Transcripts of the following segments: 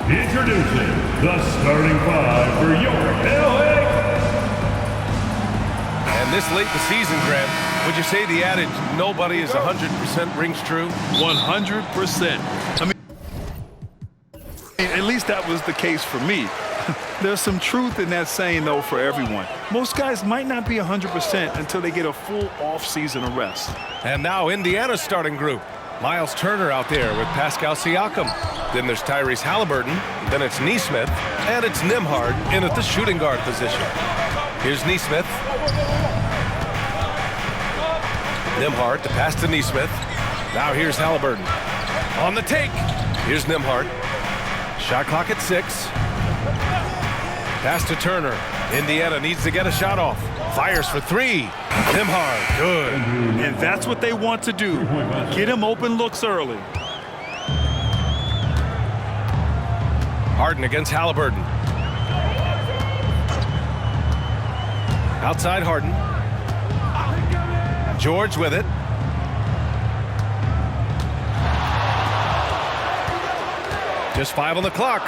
Introducing the starting five for your LA. And this late in the season, Grant, would you say the adage, nobody is 100% rings true? 100%. I mean, at least that was the case for me. There's some truth in that saying, though, for everyone. Most guys might not be 100% until they get a full off-season of rest. And now Indiana's starting group. Miles Turner out there with Pascal Siakam. Then there's Tyrese Halliburton. Then it's Nesmith. And it's Nembhard in at the shooting guard position. Here's Nesmith. Nembhard to pass to Nesmith. Now here's Halliburton. On the take. Here's Nembhard. Shot clock at 6. Pass to Turner. Indiana needs to get a shot off. Fires for 3. Nembhard, good. And that's what they want to do. Get him open looks early. Harden against Halliburton. Outside Harden. George with it. Just 5 on the clock.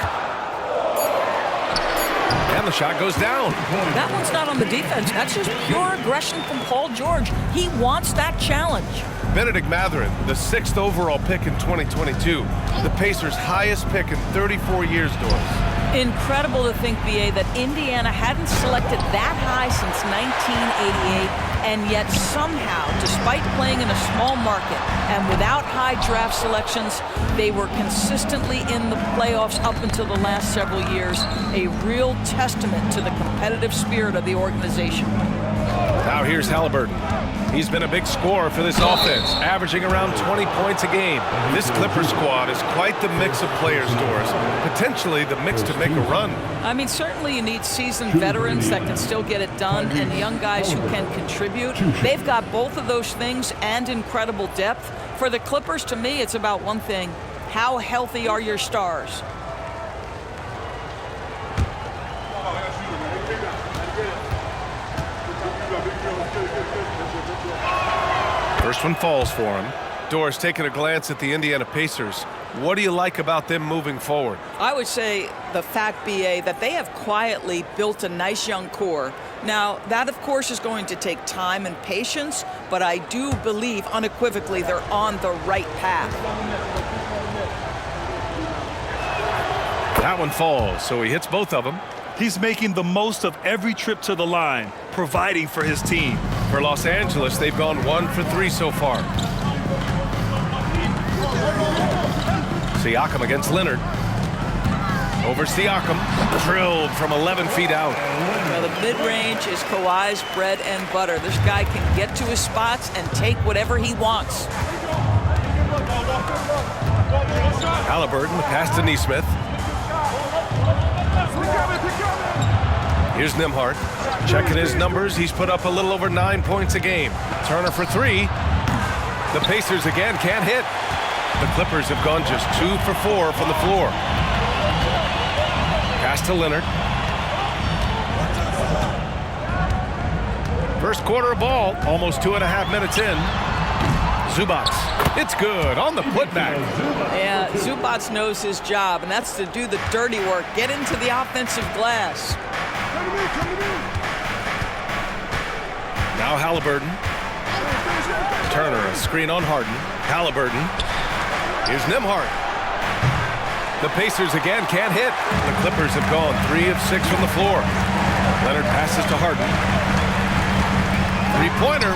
And the shot goes down. That one's not on the defense. That's just pure aggression from Paul George. He wants that challenge. Benedict Mathurin, the 6th overall pick in 2022. The Pacers' highest pick in 34 years, Doris. Incredible to think, B.A., that Indiana hadn't selected that high since 1988, and yet somehow, despite playing in a small market and without high draft selections, they were consistently in the playoffs up until the last several years. A real testament to the competitive spirit of the organization. Now here's Halliburton. He's been a big scorer for this offense, averaging around 20 points a game. This Clipper squad is quite the mix of players, Doris. Potentially the mix to make a run. I mean, certainly you need seasoned veterans that can still get it done and young guys who can contribute. They've got both of those things and incredible depth. For the Clippers, to me, it's about one thing. How healthy are your stars? First one falls for him. Doris, taking a glance at the Indiana Pacers, what do you like about them moving forward? I would say the fact, B.A., that they have quietly built a nice young core. Now, that, of course, is going to take time and patience, but I do believe unequivocally they're on the right path. That one falls, so he hits both of them. He's making the most of every trip to the line, providing for his team. For Los Angeles, they've gone 1 for 3 so far. Siakam against Leonard. Over Siakam, drilled from 11 feet out. Well, the mid-range is Kawhi's bread and butter. This guy can get to his spots and take whatever he wants. Halliburton, the pass to Nesmith. Here's Nembhard. Checking his numbers, he's put up a little over 9 points a game. Turner for 3. The Pacers again can't hit. The Clippers have gone just 2 for 4 from the floor. Pass to Leonard. First quarter of ball, almost 2.5 minutes in. Zubac, it's good on the putback. Yeah, Zubac knows his job, and that's to do the dirty work. Get into the offensive glass. Now Halliburton. Turner, a screen on Harden. Halliburton. Here's Nembhard. The Pacers again can't hit. The Clippers have gone 3 of 6 from the floor. Leonard passes to Harden. Three-pointer.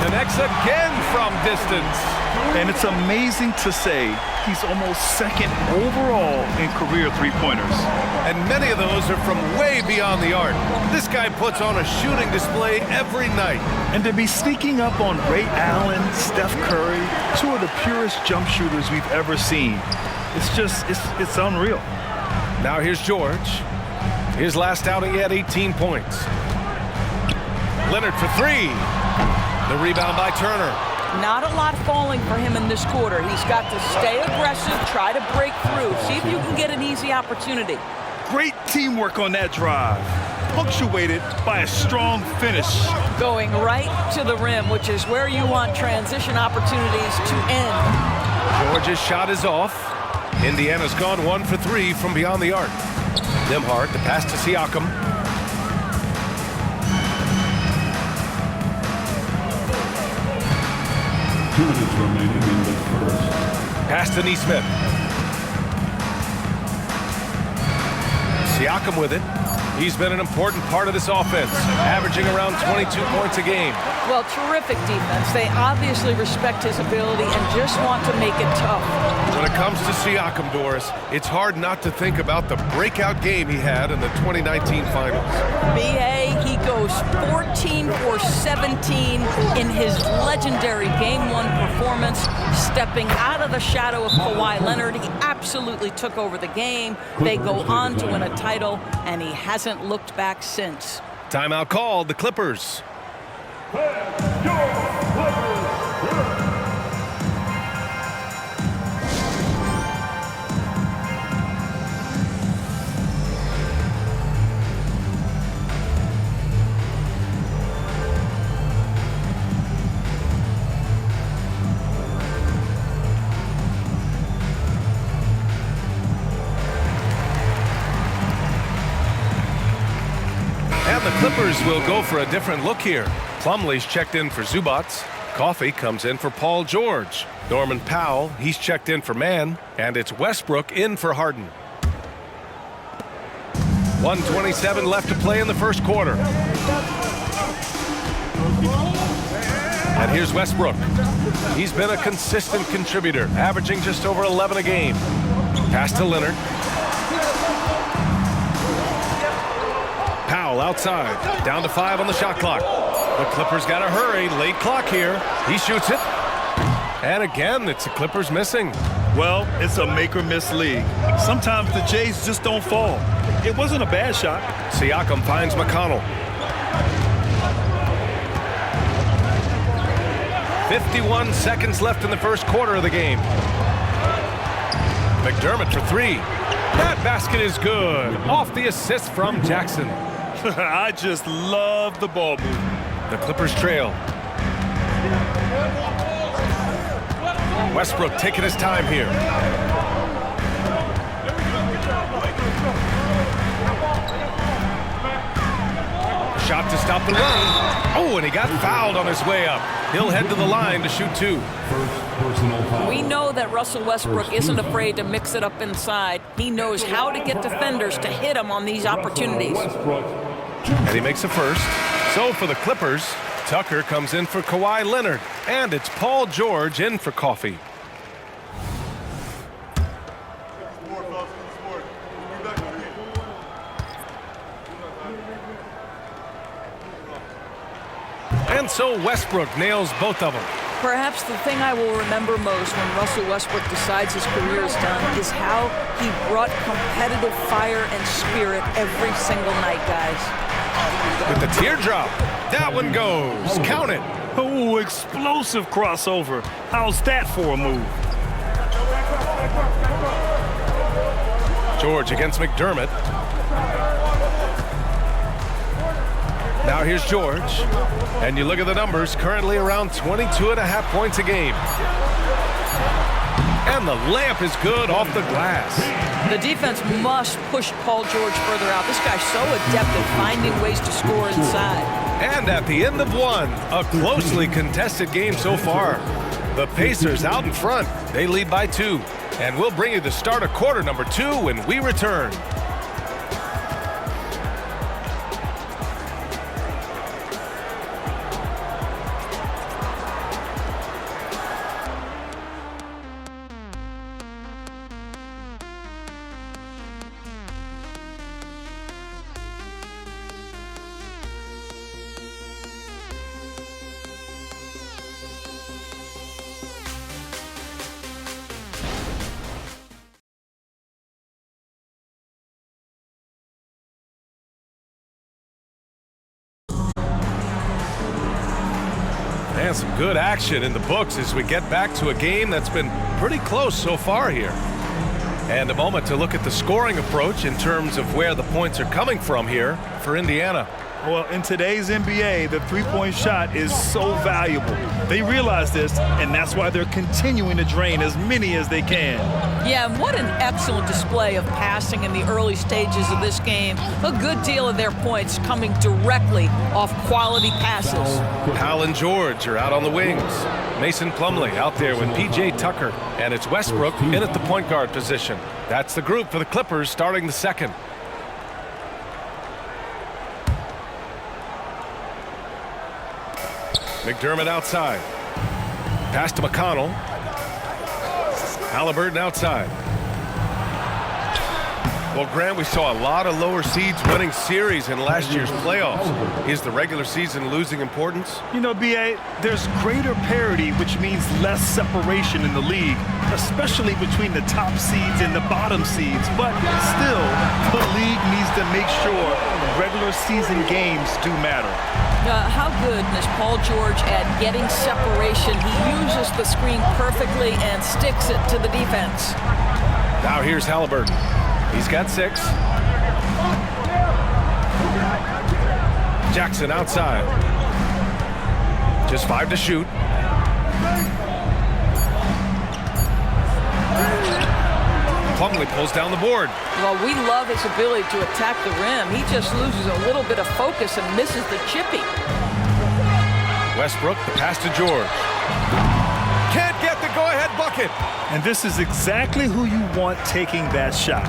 Connects again from distance. And it's amazing to say he's almost 2nd overall in career three-pointers. And many of those are from way beyond the arc. This guy puts on a shooting display every night. And to be sneaking up on Ray Allen, Steph Curry, 2 of the purest jump shooters we've ever seen. It's unreal. Now here's George. His last outing, he had 18 points. Leonard for 3. The rebound by Turner. Not a lot falling for him in this quarter. He's got to stay aggressive, try to break through, see if you can get an easy opportunity. Great teamwork on that drive, punctuated by a strong finish. Going right to the rim, which is where you want transition opportunities to end. George's shot is off. Indiana's gone 1 for 3 from beyond the arc. Nembhard, the pass to Siakam. 2 minutes remaining in the first. Pass to Neesmith. Siakam with it. He's been an important part of this offense, averaging around 22 points a game. Well, terrific defense. They obviously respect his ability and just want to make it tough. When it comes to Siakam, Doris, it's hard not to think about the breakout game he had in the 2019 finals. B.A., he goes 14 for 17 in his legendary Game 1 performance, stepping out of the shadow of Kawhi Leonard. He absolutely took over the game. They go on to win a title, and he hasn't looked back since. Timeout called, the Clippers. And the Clippers will go for a different look here. Plumlee's checked in for Zubats. Coffey comes in for Paul George. Norman Powell, he's checked in for Mann. And it's Westbrook in for Harden. 1:27 left to play in the first quarter. And here's Westbrook. He's been a consistent contributor, averaging just over 11 a game. Pass to Leonard. Powell outside, down to 5 on the shot clock. The Clippers got to hurry, late clock here. He shoots it. And again, it's the Clippers missing. Well, it's a make-or-miss league. Sometimes the Jays just don't fall. It wasn't a bad shot. Siakam finds McConnell. 51 seconds left in the first quarter of the game. McDermott for 3. That basket is good. Off the assist from Jackson. I just love the ball movement. The Clippers trail. Westbrook taking his time here. Shot to stop the run. Oh, and he got fouled on his way up. He'll head to the line to shoot 2. We know that Russell Westbrook isn't afraid to mix it up inside. He knows how to get defenders to hit him on these opportunities. And he makes a first. So for the Clippers, Tucker comes in for Kawhi Leonard. And it's Paul George in for Coffey. And so Westbrook nails both of them. Perhaps the thing I will remember most when Russell Westbrook decides his career is done is how he brought competitive fire and spirit every single night, guys. With the teardrop, that one goes. Count it. Oh, explosive crossover. How's that for a move? George against McDermott. Now here's George. And you look at the numbers, currently around 22.5 points a game. And the layup is good off the glass. The defense must push Paul George further out. This guy's so adept at finding ways to score inside. And at the end of one, a closely contested game so far. The Pacers out in front. They lead by 2. And we'll bring you the start of quarter number 2 when we return. And some good action in the books as we get back to a game that's been pretty close so far here. And a moment to look at the scoring approach in terms of where the points are coming from here for Indiana. Well, in today's NBA, the three-point shot is so valuable. They realize this, and that's why they're continuing to drain as many as they can. Yeah, and what an excellent display of passing in the early stages of this game. A good deal of their points coming directly off quality passes. Powell and George are out on the wings. Mason Plumlee out there with P.J. Tucker, and it's Westbrook in at the point guard position. That's the group for the Clippers starting the second. McDermott outside. Pass to McConnell. Halliburton outside. Well, Grant, we saw a lot of lower seeds winning series in last year's playoffs. Is the regular season losing importance? You know, B.A., there's greater parity, which means less separation in the league, especially between the top seeds and the bottom seeds. But still, the league needs to make sure regular season games do matter. How good is Paul George at getting separation? He uses the screen perfectly and sticks it to the defense. Now here's Halliburton. He's got 6. Jackson outside. Just 5 to shoot. Plumlee pulls down the board. Well, we love his ability to attack the rim. He just loses a little bit of focus and misses the chippy. Westbrook, the pass to George. Can't get the go-ahead bucket. And this is exactly who you want taking that shot.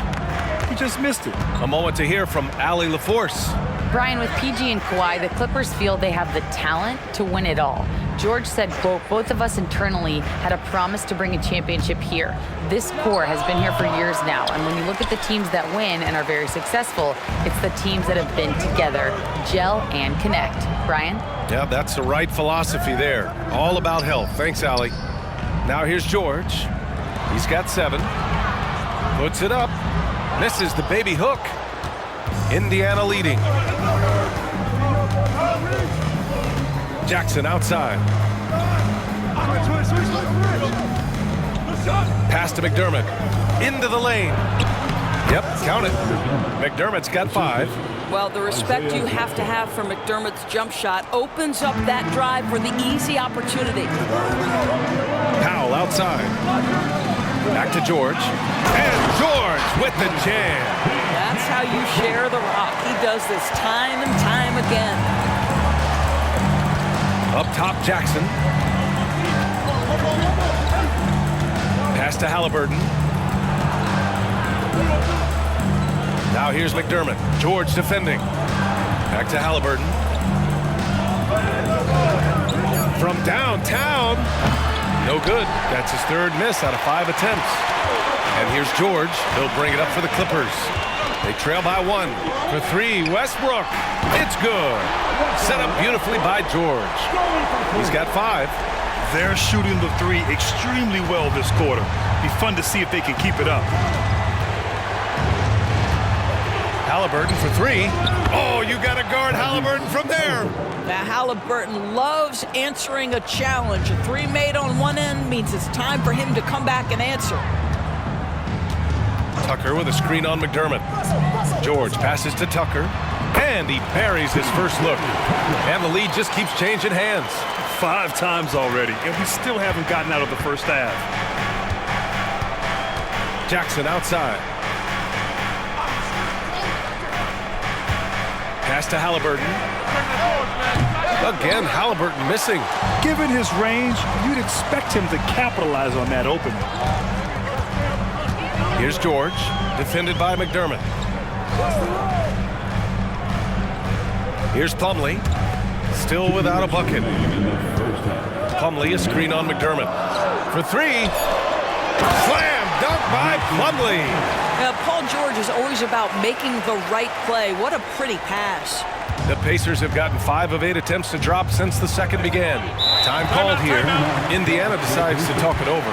He just missed it. A moment to hear from Allie LaForce. Brian, with PG and Kawhi, the Clippers feel they have the talent to win it all. George said, quote, both of us internally had a promise to bring a championship here. This core has been here for years now. And when you look at the teams that win and are very successful, it's the teams that have been together, gel and connect. Brian? Yeah, that's the right philosophy there. All about health. Thanks, Allie. Now here's George. He's got 7. Puts it up. Misses the baby hook. Indiana leading. Jackson outside. Pass to McDermott. Into the lane. Yep, count it. McDermott's got 5. Well, the respect you have to have for McDermott's jump shot opens up that drive for the easy opportunity. Powell outside. Back to George. And George with the jam. That's how you share the rock. He does this time and time again. Up top, Jackson. Pass to Halliburton. Now here's McDermott. George defending. Back to Halliburton. From downtown. No good. That's his 3rd miss out of 5 attempts. And here's George. He'll bring it up for the Clippers. They trail by 1. For 3, Westbrook. It's good. Set up beautifully by George. He's got 5. They're shooting the 3 extremely well this quarter. Be fun to see if they can keep it up. Halliburton for 3. Oh, you got to guard Halliburton from there. Now, Halliburton loves answering a challenge. A 3 made on one end means it's time for him to come back and answer. Tucker with a screen on McDermott. George passes to Tucker. And he buries his first look. And the lead just keeps changing hands. 5 times already, and we still haven't gotten out of the first half. Jackson outside. Pass to Halliburton. Again, Halliburton missing. Given his range, you'd expect him to capitalize on that opening. Here's George, defended by McDermott. Here's Plumlee, still without a bucket. Plumlee, a screen on McDermott. For 3, slam dunk by Plumlee. Now, Paul George is always about making the right play. What a pretty pass. The Pacers have gotten 5 of 8 attempts to drop since the second began. Time called here. Indiana decides to talk it over.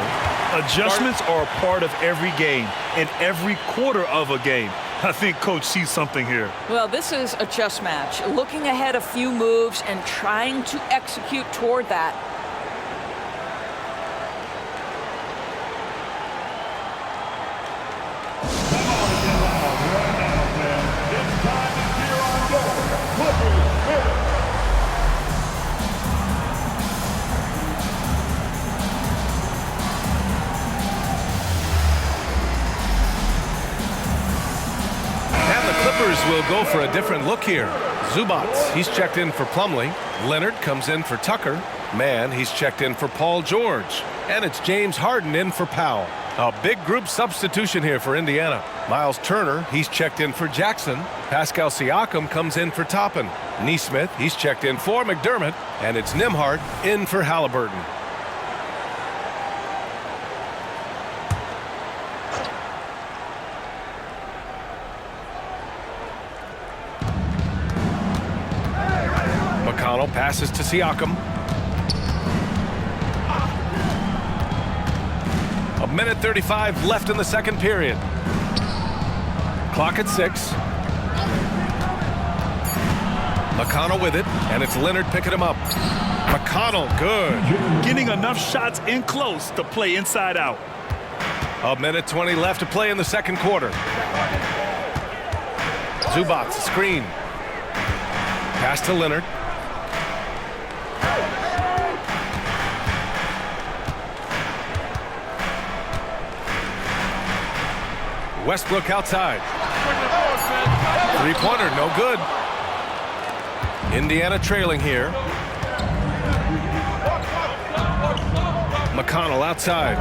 Adjustments are a part of every game and every quarter of a game. I think Coach sees something here. Well, this is a chess match. Looking ahead a few moves and trying to execute toward that. It's time to cheer on your Clippers. Clippers will go for a different look here. Zubats, he's checked in for Plumlee. Leonard comes in for Tucker. Mann, he's checked in for Paul George. And it's James Harden in for Powell. A big group substitution here for Indiana. Miles Turner, he's checked in for Jackson. Pascal Siakam comes in for Toppin. Nesmith, he's checked in for McDermott. And it's Nembhard in for Halliburton. McConnell passes to Siakam. A minute 35 left in the second period. Clock at 6. McConnell with it, and it's Leonard picking him up. McConnell, good. Getting enough shots in close to play inside out. A minute 20 left to play in the second quarter. Zubats, screen. Pass to Leonard. Westbrook outside. Three-pointer, no good. Indiana trailing here. McConnell outside.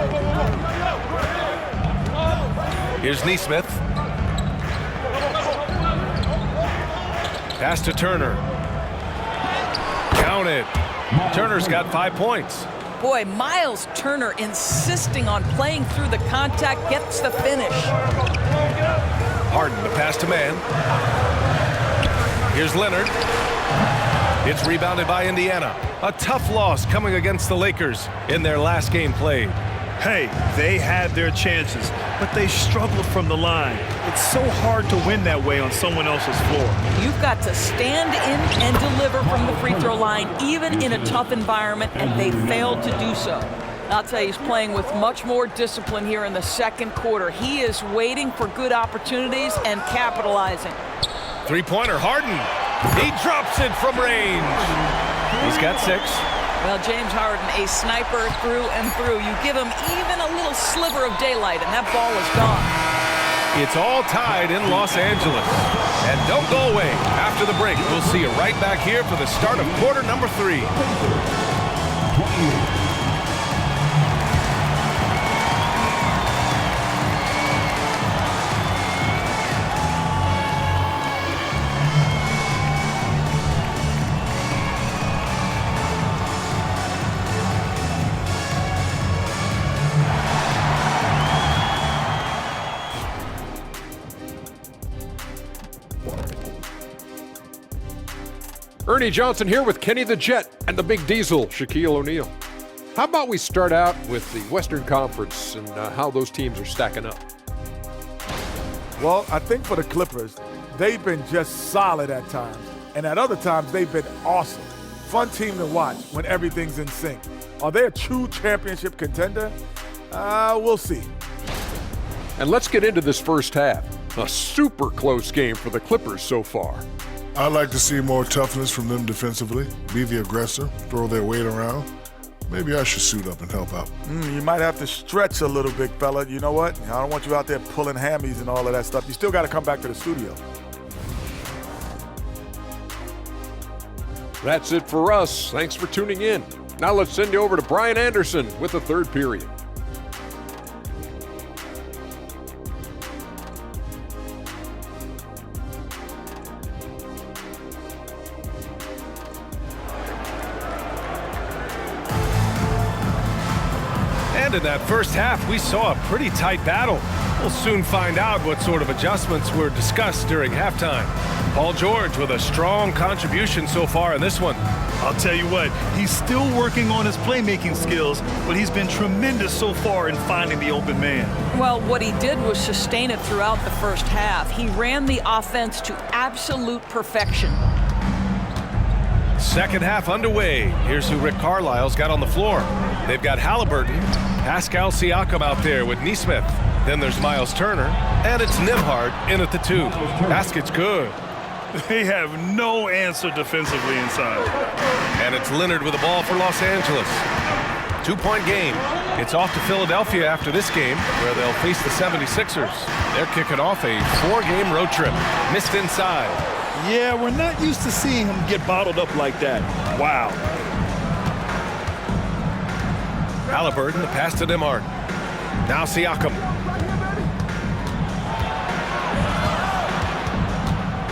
Here's Nesmith. Pass to Turner. Count it. Turner's got 5 points. Boy, Miles Turner insisting on playing through the contact, gets the finish. Harden, the pass to Mann. Here's Leonard. It's rebounded by Indiana. A tough loss coming against the Lakers in their last game played. Hey, they had their chances, but they struggled from the line. It's so hard to win that way on someone else's floor. You've got to stand in and deliver from the free throw line, even in a tough environment, and they failed to do so. I'll tell you, he's playing with much more discipline here in the second quarter. He is waiting for good opportunities and capitalizing. Three-pointer, Harden. He drops it from range. He's got 6. Well, James Harden, a sniper through and through. You give him even a little sliver of daylight, and that ball is gone. It's all tied in Los Angeles. And don't go away. After the break, we'll see you right back here for the start of quarter number 3. Ernie Johnson here with Kenny the Jet and the Big Diesel, Shaquille O'Neal. How about we start out with the Western Conference and how those teams are stacking up? Well, I think for the Clippers, they've been just solid at times. And at other times, they've been awesome. Fun team to watch when everything's in sync. Are they a true championship contender? We'll see. And let's get into this first half. A super close game for the Clippers so far. I'd like to see more toughness from them defensively, be the aggressor, throw their weight around. Maybe I should suit up and help out. You might have to stretch a little, big fella. You know what? I don't want you out there pulling hammies and all of that stuff. You still got to come back to the studio. That's it for us. Thanks for tuning in. Now let's send you over to Brian Anderson with the third period. And in that first half, we saw a pretty tight battle. We'll soon find out what sort of adjustments were discussed during halftime. Paul George with a strong contribution so far in this one. I'll tell you what, he's still working on his playmaking skills, but he's been tremendous so far in finding the open man. Well, what he did was sustain it throughout the first half. He ran the offense to absolute perfection. Second half underway. Here's who Rick Carlisle's got on the floor. They've got Halliburton, Pascal Siakam out there with Nesmith. Then there's Miles Turner, and it's Nembhard in at the 2. Basket's good. They have no answer defensively inside. And it's Leonard with the ball for Los Angeles. 2-point game. It's off to Philadelphia after this game, where they'll face the 76ers. They're kicking off a 4-game road trip. Missed inside. Yeah, we're not used to seeing him get bottled up like that. Wow. Halliburton, the pass to Nembhard. Now Siakam.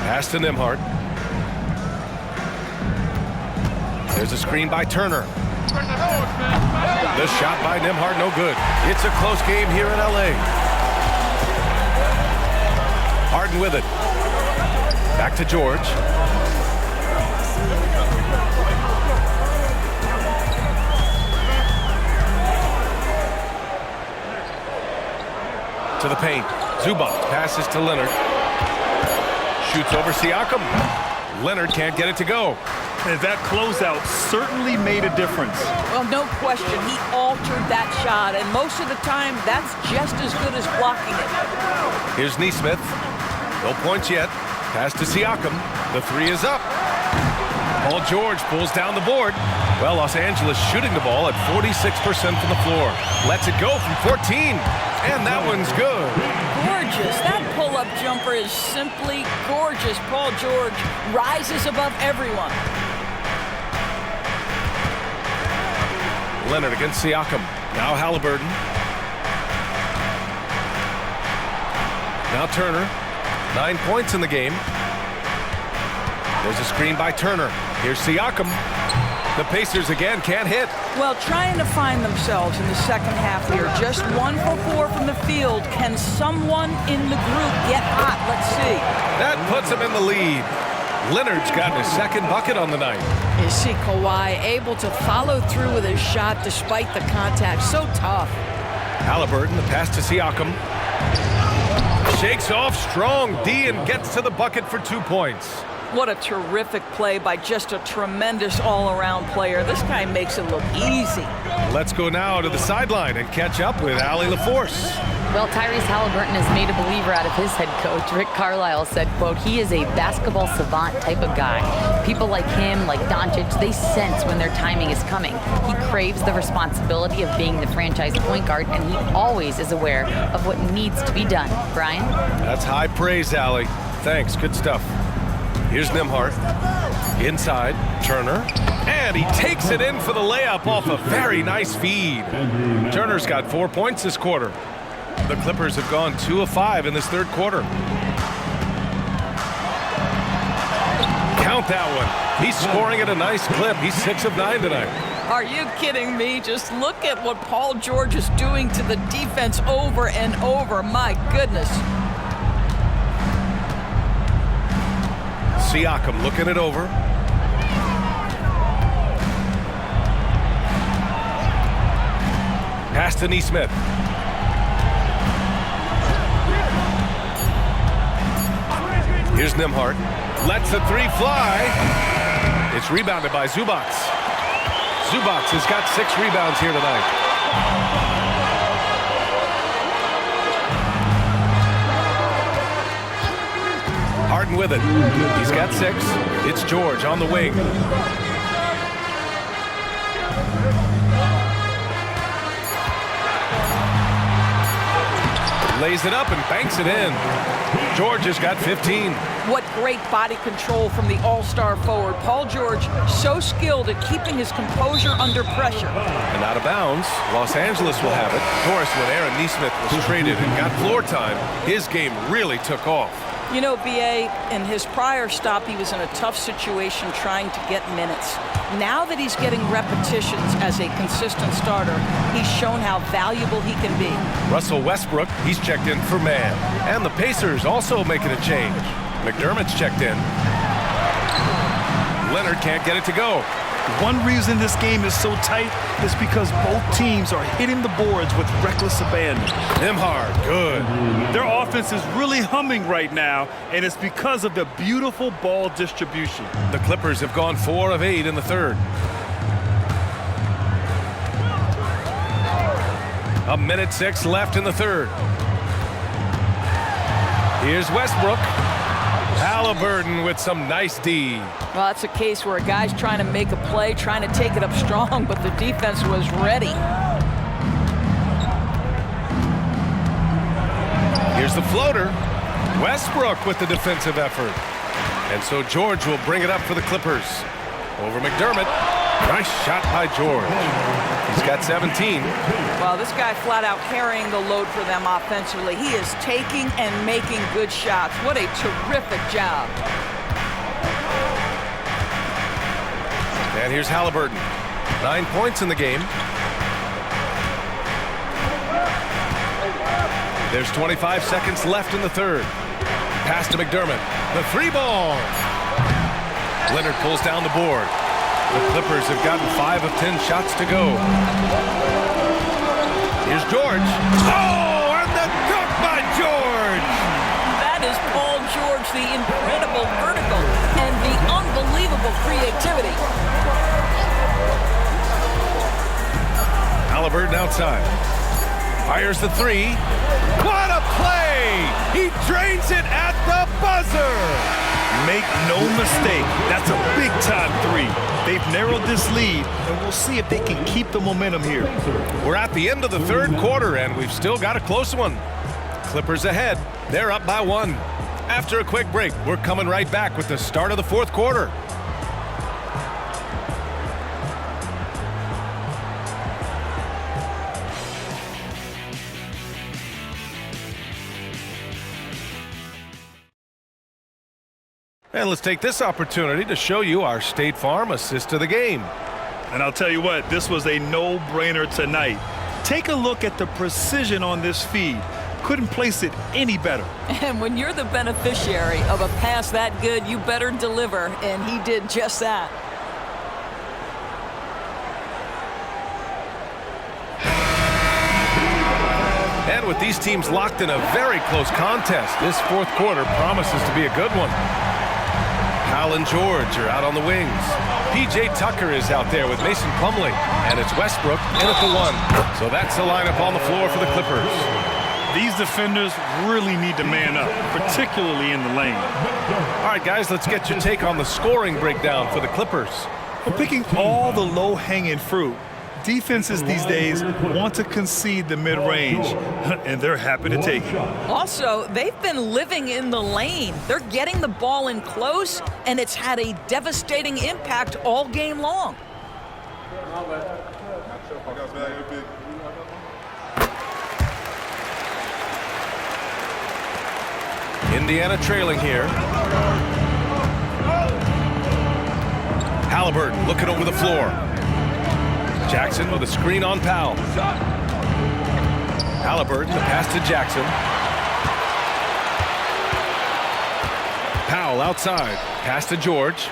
Pass to Nembhard. There's a screen by Turner. The shot by Nembhard, no good. It's a close game here in LA. Harden with it. Back to George. To the paint. Zubac passes to Leonard. Shoots over Siakam. Leonard can't get it to go. And that closeout certainly made a difference. Well, no question. He altered that shot, and most of the time, that's just as good as blocking it. Here's Nesmith. No points yet. Pass to Siakam. The three is up. Paul George pulls down the board. Well, Los Angeles shooting the ball at 46% from the floor. Lets it go from 14. And that one's good. Gorgeous. That pull-up jumper is simply gorgeous. Paul George rises above everyone. Leonard against Siakam. Now Halliburton. Now Turner. 9 points in the game. There's a screen by Turner. Here's Siakam. The Pacers again can't hit. Well, trying to find themselves in the second half here. Just 1 for 4 from the field. Can someone in the group get hot? Let's see. That puts him in the lead. Leonard's gotten his second bucket on the night. You see Kawhi able to follow through with his shot despite the contact. So tough. Halliburton, the pass to Siakam. Shakes off strong D and gets to the bucket for 2 points. What a terrific play by just a tremendous all-around player. This guy makes it look easy. Let's go now to the sideline and catch up with Allie LaForce. Well, Tyrese Halliburton has made a believer out of his head coach. Rick Carlisle said, quote, he is a basketball savant type of guy. People like him, like Doncic, they sense when their timing is coming. He craves the responsibility of being the franchise point guard, and he always is aware of what needs to be done. Brian? That's high praise, Allie. Thanks, good stuff. Here's Nembhard. Inside, Turner. And he takes it in for the layup off a very nice feed. Turner's got 4 points this quarter. The Clippers have gone 2 of 5 in this third quarter. Count that one. He's scoring at a nice clip. He's 6 of 9 tonight. Are you kidding me? Just look at what Paul George is doing to the defense over and over. My goodness. Siakam looking it over. Pass to Nesmith. Here's Nembhard. Lets the three fly. It's rebounded by Zubac. Zubac has got 6 rebounds here tonight. Harden with it. He's got 6. It's George on the wing. Lays it up and banks it in. George has got 15. What great body control from the all-star forward. Paul George, so skilled at keeping his composure under pressure. And out of bounds, Los Angeles will have it. Of course, when Aaron Nesmith was traded and got floor time, his game really took off. You know, B.A., in his prior stop, he was in a tough situation trying to get minutes. Now that he's getting repetitions as a consistent starter, he's shown how valuable he can be. Russell Westbrook, he's checked in for man. And the Pacers also making a change. McDermott's checked in. Leonard can't get it to go. One reason this game is so tight is because both teams are hitting the boards with reckless abandon. Nembhard, good. Their offense is really humming right now, and it's because of the beautiful ball distribution. The Clippers have gone 4 of 8 in the third. A minute 6 left in the third. Here's Westbrook. Halliburton with some nice D. Well, that's a case where a guy's trying to make a play, trying to take it up strong, but the defense was ready. Here's the floater. Westbrook with the defensive effort. And so George will bring it up for the Clippers. Over McDermott. Nice shot by George. He's got 17. Well, this guy flat out carrying the load for them offensively. He is taking and making good shots. What a terrific job. And here's Halliburton. 9 points in the game. There's 25 seconds left in the third. Pass to McDermott. The three ball. Leonard pulls down the board. The Clippers have gotten 5 of 10 shots to go. Here's George. Oh, and the dunk by George. That is Paul George, the incredible vertical and the unbelievable creativity. Halliburton outside. Fires the three. What a play! He drains it at the buzzer. Make no mistake, that's a big-time three. They've narrowed this lead, and we'll see if they can keep the momentum here. We're at the end of the third quarter, and we've still got a close one. Clippers ahead. They're up by 1. After a quick break, we're coming right back with the start of the fourth quarter. And let's take this opportunity to show you our State Farm assist to the game. And I'll tell you what, this was a no-brainer tonight. Take a look at the precision on this feed. Couldn't place it any better. And when you're the beneficiary of a pass that good, you better deliver, and he did just that. And with these teams locked in a very close contest, this fourth quarter promises to be a good one. Powell and George are out on the wings. P.J. Tucker is out there with Mason Plumlee, and it's Westbrook in at the 1. So that's the lineup on the floor for the Clippers. These defenders really need to man up, particularly in the lane. All right, guys, let's get your take on the scoring breakdown for the Clippers. We're picking all the low-hanging fruit. Defenses these days want to concede the mid-range, and they're happy to take it. Also, they've been living in the lane. They're getting the ball in close, and it's had a devastating impact all game long. Indiana trailing here. Halliburton looking over the floor. Jackson with a screen on Powell. Halliburton, the pass to Jackson. Powell outside. Pass to George.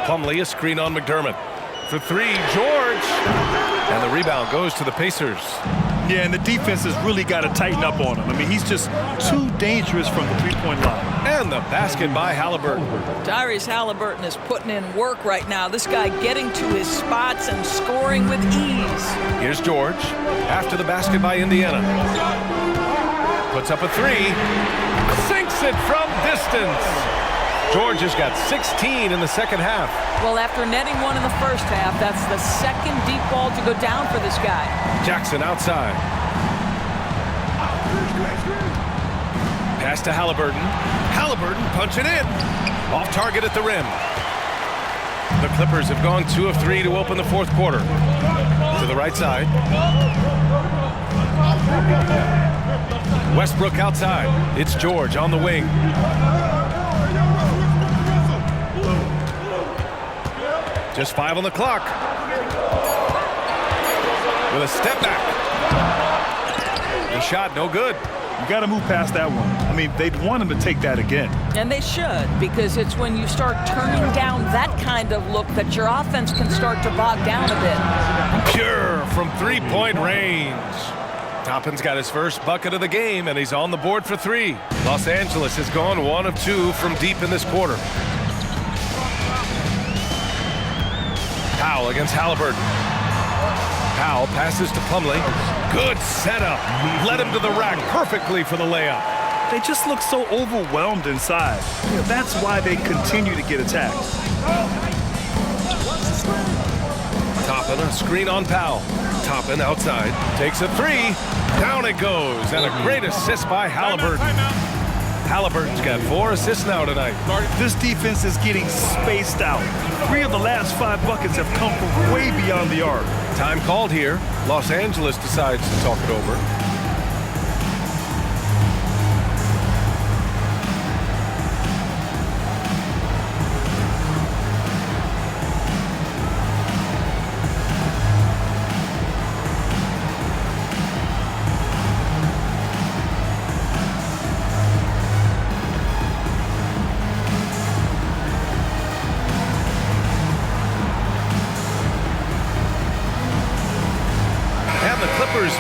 Plumlee, a screen on McDermott. For 3, George. And the rebound goes to the Pacers. Yeah, and the defense has really got to tighten up on him. I mean, he's just too dangerous from the three-point line. And the basket by Halliburton. Tyrese Halliburton is putting in work right now. This guy getting to his spots and scoring with ease. Here's George after the basket by Indiana. Puts up a 3. Sinks it from distance. George has got 16 in the second half. Well, after netting 1 in the first half, that's the second deep ball to go down for this guy. Jackson outside. Pass to Halliburton. Halliburton punching in. Off target at the rim. The Clippers have gone 2 of 3 to open the fourth quarter. To the right side. Westbrook outside. It's George on the wing. Just 5 on the clock. With a step back. The shot no good. You got to move past that one. I mean, they'd want him to take that again. And they should, because it's when you start turning down that kind of look that your offense can start to bog down a bit. Pure from three-point range. Toppin's got his first bucket of the game, and he's on the board for 3. Los Angeles has gone 1 of 2 from deep in this quarter. Powell against Halliburton. Powell passes to Plumlee. Good setup. Led him to the rack perfectly for the layup. They just look so overwhelmed inside. That's why they continue to get attacked. Toppin, a screen on Powell. Toppin outside, takes a three. Down it goes, and a great assist by Halliburton. Halliburton's got 4 assists now tonight. This defense is getting spaced out. 3 of the last 5 buckets have come from way beyond the arc. Time called here. Los Angeles decides to talk it over.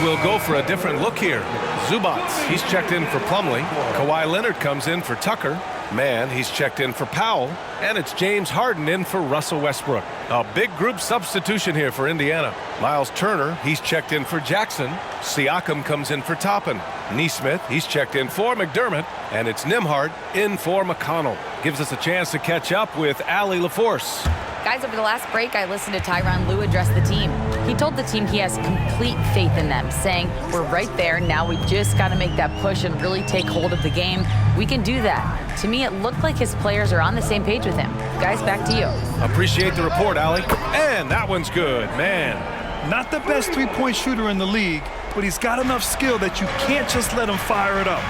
Will go for a different look here. Zubats, he's checked in for Plumlee. Kawhi Leonard comes in for Tucker. Mann, he's checked in for Powell. And it's James Harden in for Russell Westbrook. A big group substitution here for Indiana. Miles Turner, he's checked in for Jackson. Siakam comes in for Toppin. Nesmith, he's checked in for McDermott. And it's Nembhard in for McConnell. Gives us a chance to catch up with Allie LaForce. Guys, over the last break, I listened to Tyronn Lue address the team. He told the team he has complete faith in them, saying, we're right there. Now we just got to make that push and really take hold of the game. We can do that. To me, it looked like his players are on the same page with him. Guys, back to you. Appreciate the report, Allie. And that one's good, man. Not the best three-point shooter in the league, but he's got enough skill that you can't just let him fire it up.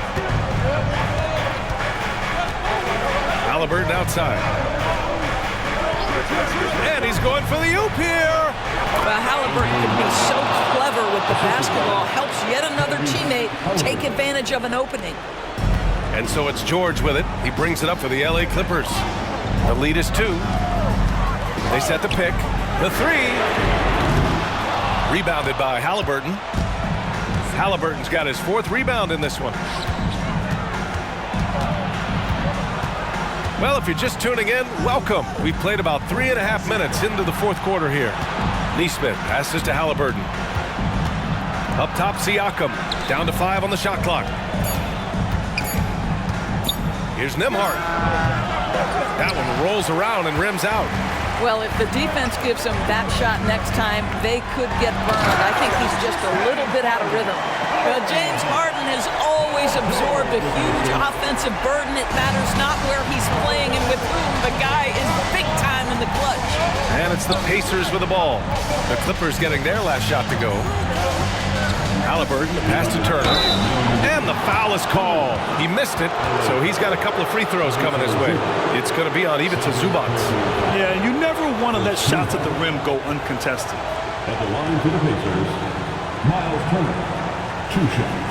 Halliburton outside. And he's going for the oop here. Well, Halliburton can be so clever with the basketball. Helps yet another teammate take advantage of an opening. And so it's George with it. He brings it up for the LA Clippers. The lead is 2. They set the pick. The 3. Rebounded by Halliburton. Halliburton's got his 4th rebound in this one. Well, if you're just tuning in, welcome. We've played about 3.5 minutes into the 4th quarter here. Nesmith passes to Halliburton. Up top, Siakam. Down to 5 on the shot clock. Here's Nembhard. That one rolls around and rims out. Well, if the defense gives him that shot next time, they could get burned. I think he's just a little bit out of rhythm. Well, James Harden has always absorbed a huge offensive burden. It matters not where he's playing and with whom. The guy is big time in the clutch. And it's the Pacers with the ball. The Clippers getting their last shot to go. Halliburton, the pass to Turner. And the foul is called. He missed it, so he's got a couple of free throws coming his way. It's going to be on Ivica Zubats. Yeah, you never want to let shots at the rim go uncontested. At the line for the Pacers, Miles Turner, 2 shots.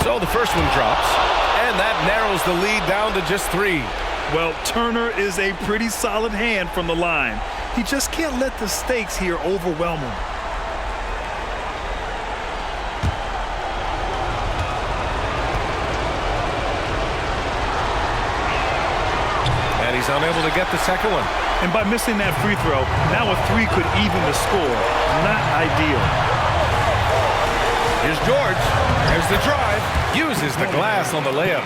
So the first one drops, and that narrows the lead down to just 3. Well, Turner is a pretty solid hand from the line. He just can't let the stakes here overwhelm him. And he's unable to get the second one. And by missing that free throw, now a 3 could even the score. Not ideal. Here's George. There's the drive. Uses the glass on the layup.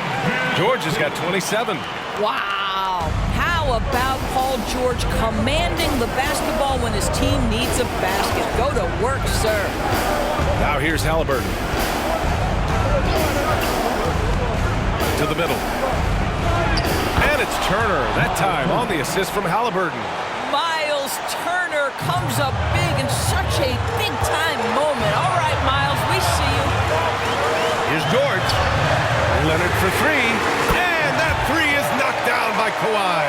George has got 27. Wow. How about Paul George commanding the basketball when his team needs a basket? Go to work, sir. Now here's Halliburton. To the middle. And it's Turner, that time on the assist from Halliburton. Miles Turner comes up big in such a big-time moment. All right, Miles, we see you. Here's George. Leonard for 3. And that 3 is knocked down by Kawhi.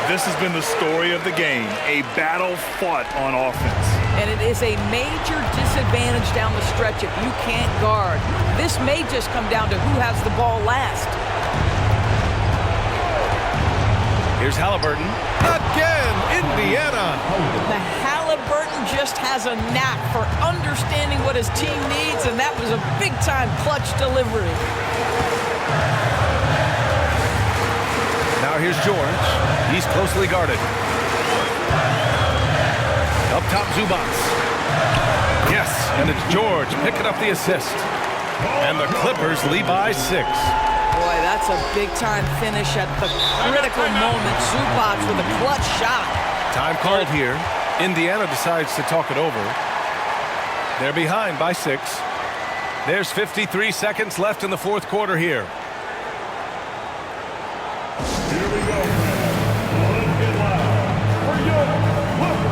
This has been the story of the game, a battle fought on offense. And it is a major disadvantage down the stretch if you can't guard. This may just come down to who has the ball last. Here's Halliburton. Again, Indiana. The Halliburton just has a knack for understanding what his team needs, and that was a big-time clutch delivery. Now here's George. He's closely guarded. Up top, Zubats. Yes, and it's George picking up the assist. And the Clippers lead by 6. Boy, that's That's a big-time finish at the critical moment. Zubac with a clutch shot. Time called here. Indiana decides to talk it over. They're behind by 6. There's 53 seconds left in the fourth quarter here. Here we go, fans. Let's get loud for your Clippers.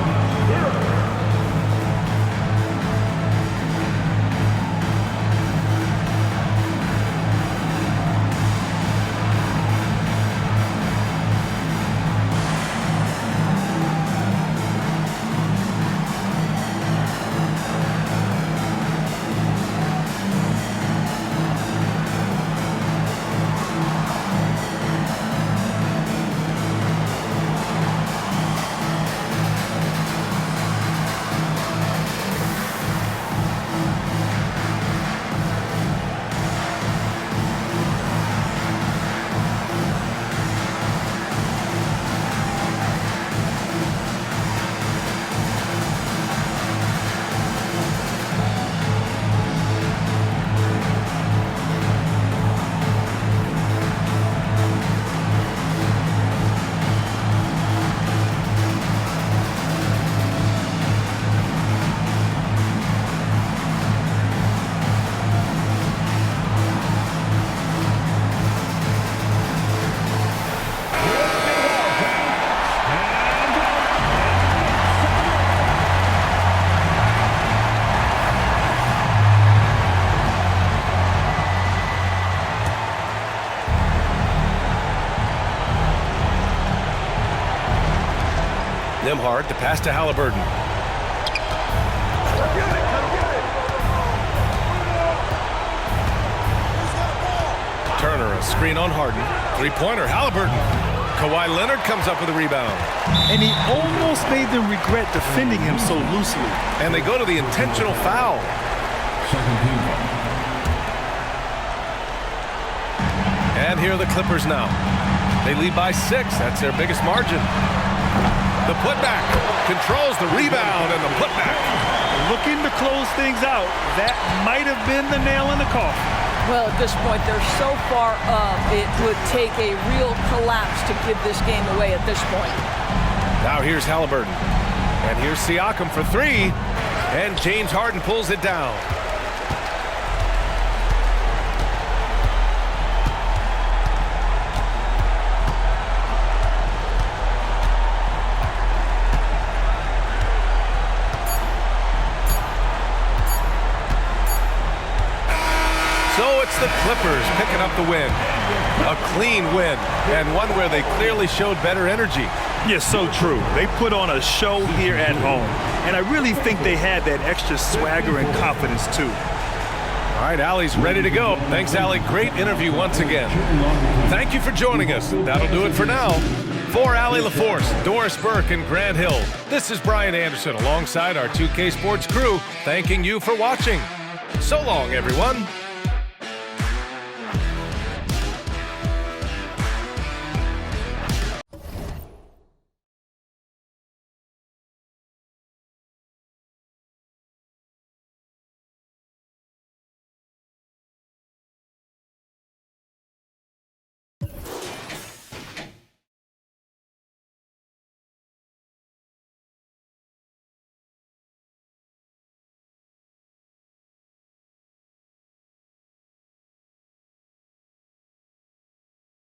Nembhard, the pass to Halliburton. Turner, a screen on Harden. Three-pointer, Halliburton. Kawhi Leonard comes up with a rebound. And he almost made them regret defending him so loosely. And they go to the intentional foul. Second team foul. And here are the Clippers now. They lead by 6. That's their biggest margin. The putback controls the rebound and the putback. Looking to close things out. That might have been the nail in the coffin. Well, at this point, they're so far up, it would take a real collapse to give this game away at this point. Now here's Halliburton. And here's Siakam for 3. And James Harden pulls it down. So it's the Clippers picking up the win. A clean win, and one where they clearly showed better energy. Yes, so true. They put on a show here at home. And I really think they had that extra swagger and confidence, too. All right, Allie's ready to go. Thanks, Allie. Great interview once again. Thank you for joining us. That'll do it for now. For Allie LaForce, Doris Burke, and Grant Hill, this is Brian Anderson alongside our 2K Sports crew, thanking you for watching. So long, everyone.